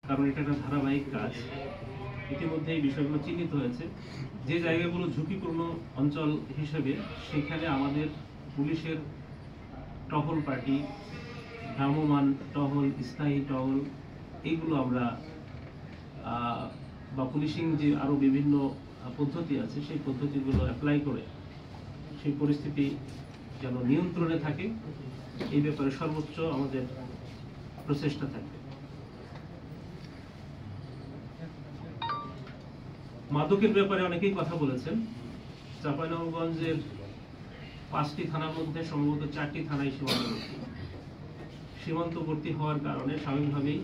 কারণ এটা একটা ধারাবাহিক কাজ। ইতিমধ্যে এই বিষয়গুলো চিহ্নিত হয়েছে। যে জায়গাগুলো ঝুঁকিপূর্ণ অঞ্চল হিসেবে সেখানে আমাদের পুলিশের টহল পার্টি, ভ্রাম্যমাণ টহল, স্থায়ী টহল, এইগুলো আমরা বা পুলিশিং যে আরও বিভিন্ন পদ্ধতি আছে সেই পদ্ধতিগুলো অ্যাপ্লাই করে সেই পরিস্থিতি যেন নিয়ন্ত্রণে থাকে, এই ব্যাপারে সর্বোচ্চ আমাদের প্রচেষ্টা থাকবে। মাদকের ব্যাপারে অনেকেই কথা বলেছেন। চাঁপাইনবাবগঞ্জের 5টি থানার মধ্যে সম্ভবত 4টি থানায় সীমান্তবর্তী হওয়ার কারণে স্বাভাবিকভাবেই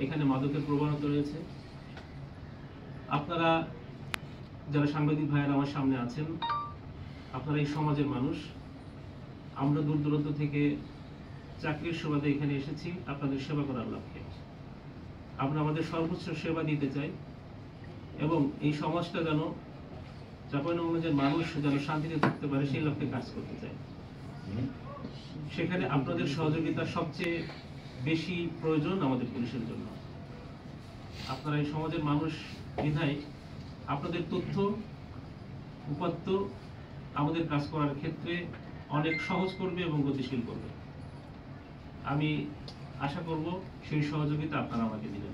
এখানে মাদকের প্রবণতা রয়েছে। আপনারা যারা সাংবাদিক ভাইয়েরা আমার সামনে আছেন, আপনারা এই সমাজের মানুষ। আমরা দূর দূরান্ত থেকে চাকরির সুবাদে এখানে এসেছি আপনাদের সেবা করার লক্ষ্যে। আমরা আমাদের সর্বোচ্চ সেবা দিতে চাই এবং এই সমাজটা যেন, চাঁপাইনবাবগঞ্জের মানুষ যেন শান্তিতে থাকতে পারে সেই লক্ষ্যে কাজ করতে চাই। সেখানে আপনাদের সহযোগিতা সবচেয়ে বেশি প্রয়োজন আমাদের পুলিশের জন্য। আপনারা এই সমাজের মানুষ বিধায় আপনাদের তথ্য উপাত্ত আমাদের কাজ করার ক্ষেত্রে অনেক সহজ করবে এবং গতিশীল করবে। আমি আশা করব সেই সহযোগিতা আপনারা আমাকে দিবেন।